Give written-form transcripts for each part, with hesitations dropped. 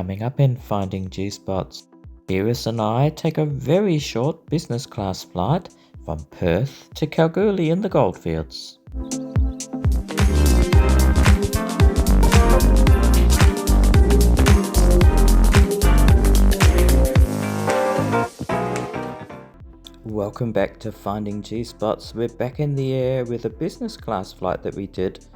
Coming up in Finding G-Spots, Iris and I take a very short business class flight from Perth to Kalgoorlie in the goldfields. Welcome back to Finding G-Spots. We're back in the air with a business class flight that we did,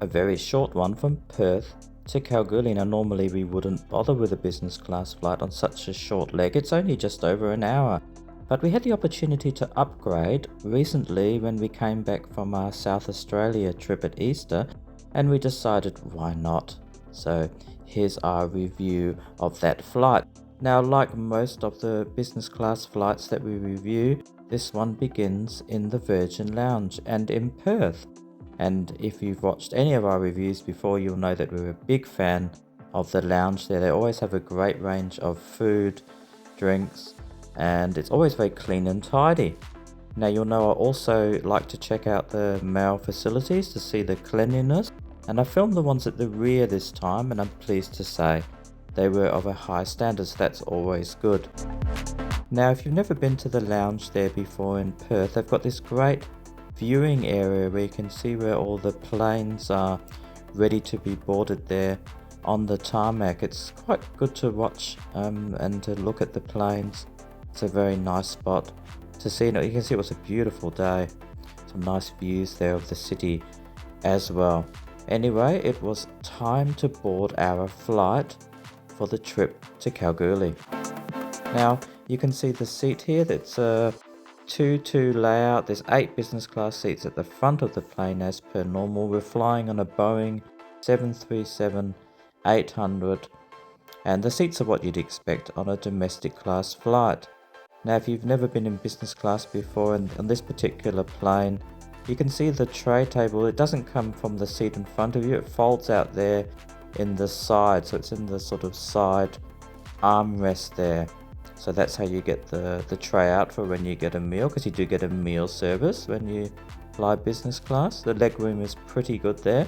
a very short one from Perth to Kalgoorlie. Now normally we wouldn't bother with a business class flight on such a short leg, it's only just over an hour. But we had the opportunity to upgrade recently when we came back from our South Australia trip at Easter, and we decided why not. So here's our review of that flight. Now, like most of the business class flights that we review, this one begins in the Virgin Lounge and in Perth. And if you've watched any of our reviews before, you'll know that we're a big fan of the lounge there. They always have a great range of food, drinks, and it's always very clean and tidy. Now, you'll know I also like to check out the mail facilities to see the cleanliness, and I filmed the ones at the rear this time, and I'm pleased to say they were of a high standard, so that's always good. Now, if you've never been to the lounge there before in Perth, they've got this great viewing area where you can see where all the planes are ready to be boarded there on the tarmac. It's quite good to watch and to look at the planes. It's a very nice spot to see. You can see it was a beautiful day. Some nice views there of the city as well. Anyway, it was time to board our flight for the trip to Kalgoorlie. Now, you can see the seat here. That's a 2-2 layout. There's 8 business class seats at the front of the plane as per normal. We're flying on a Boeing 737-800, and the seats are what you'd expect on a domestic class flight. Now, if you've never been in business class before, and on this particular plane, you can see the tray table. It doesn't come from the seat in front of you. It folds out there in the side, so it's in the sort of side armrest there. So that's how you get the tray out for when you get a meal, because you do get a meal service when you fly business class. The leg room is pretty good there.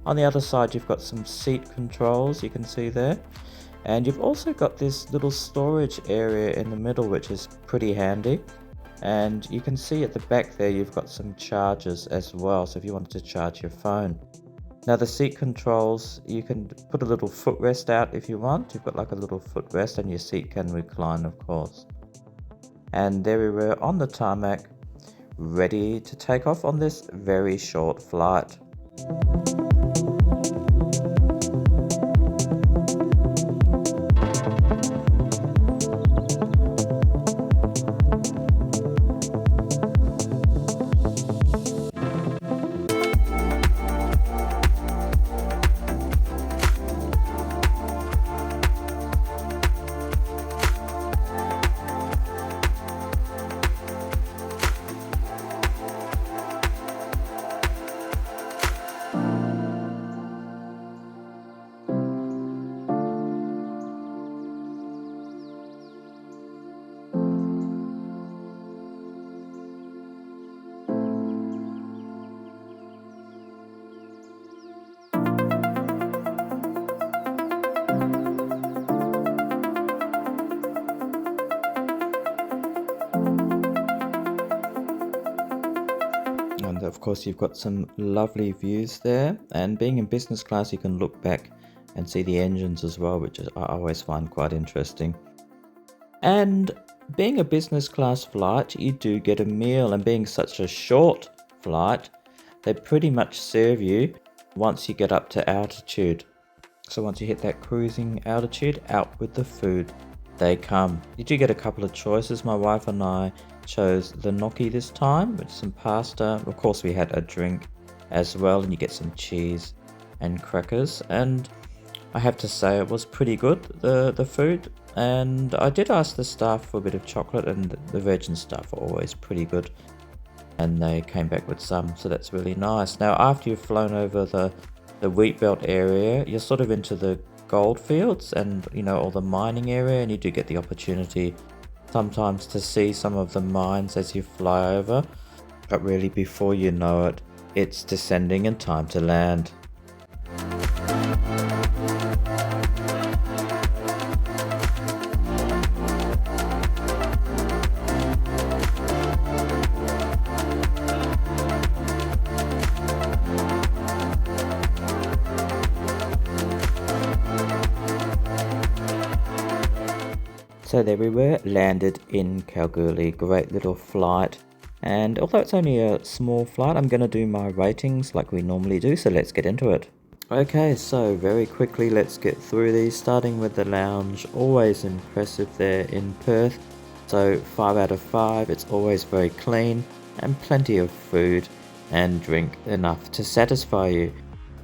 On the other side, you've got some seat controls, you can see there. And you've also got this little storage area in the middle, which is pretty handy. And you can see at the back there, you've got some chargers as well, so if you wanted to charge your phone. Now, the seat controls, you can put a little footrest out if you want. You've got like a little footrest, and your seat can recline, of course. And there we were on the tarmac, ready to take off on this very short flight. And of course, you've got some lovely views there, and being in business class, you can look back and see the engines as well, which I always find quite interesting. And being a business class flight, you do get a meal, and being such a short flight, they pretty much serve you once you get up to altitude. So once you hit that cruising altitude, out with the food they come. You do get a couple of choices. My wife and I chose the gnocchi this time with some pasta. Of course, we had a drink as well, and you get some cheese and crackers. And I have to say, it was pretty good, the food. And I did ask the staff for a bit of chocolate, and the Virgin staff are always pretty good, and they came back with some, so that's really nice. Now, after you've flown over the wheat belt area, you're sort of into the gold fields and all the mining area, and you do get the opportunity sometimes to see some of the mines as you fly over, but really before you know it, it's descending and time to land. So there we were, landed in Kalgoorlie. Great little flight. And although it's only a small flight, I'm going to do my ratings like we normally do, so let's get into it. Okay, so very quickly let's get through these, starting with the lounge. Always impressive there in Perth. So 5 out of 5, it's always very clean and plenty of food and drink enough to satisfy you.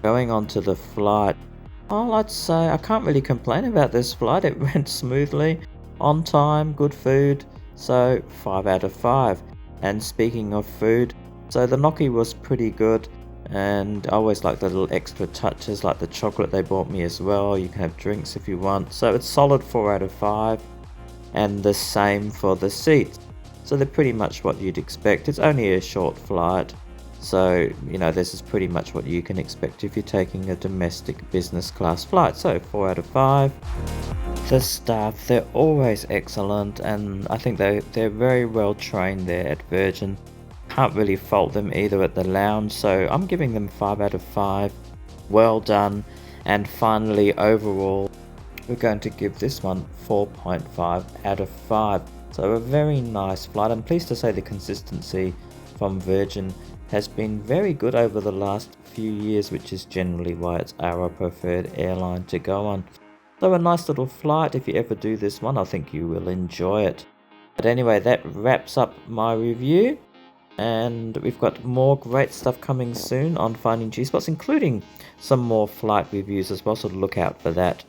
Going on to the flight, I'd say I can't really complain about this flight. It went smoothly, on time, good food, so 5 out of 5. And speaking of food, so the gnocchi was pretty good, and I always like the little extra touches like the chocolate they bought me as well. You can have drinks if you want, so it's solid 4 out of 5. And the same for the seats, so they're pretty much what you'd expect. It's only a short flight, so you know this is pretty much what you can expect if you're taking a domestic business class flight, so 4 out of 5. The staff, they're always excellent, and I think they're very well trained there at Virgin. Can't really fault them either at the lounge, so I'm giving them 5 out of 5. Well done. And finally, overall, we're going to give this one 4.5 out of 5. So a very nice flight. I'm pleased to say the consistency from Virgin has been very good over the last few years, which is generally why it's our preferred airline to go on. So a nice little flight. If you ever do this one, I think you will enjoy it. But anyway, that wraps up my review. And we've got more great stuff coming soon on Finding G-Spots, including some more flight reviews as well, so look out for that.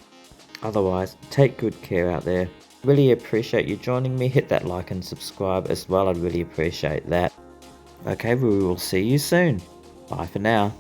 Otherwise, take good care out there. Really appreciate you joining me. Hit that like and subscribe as well. I'd really appreciate that. Okay, we will see you soon. Bye for now.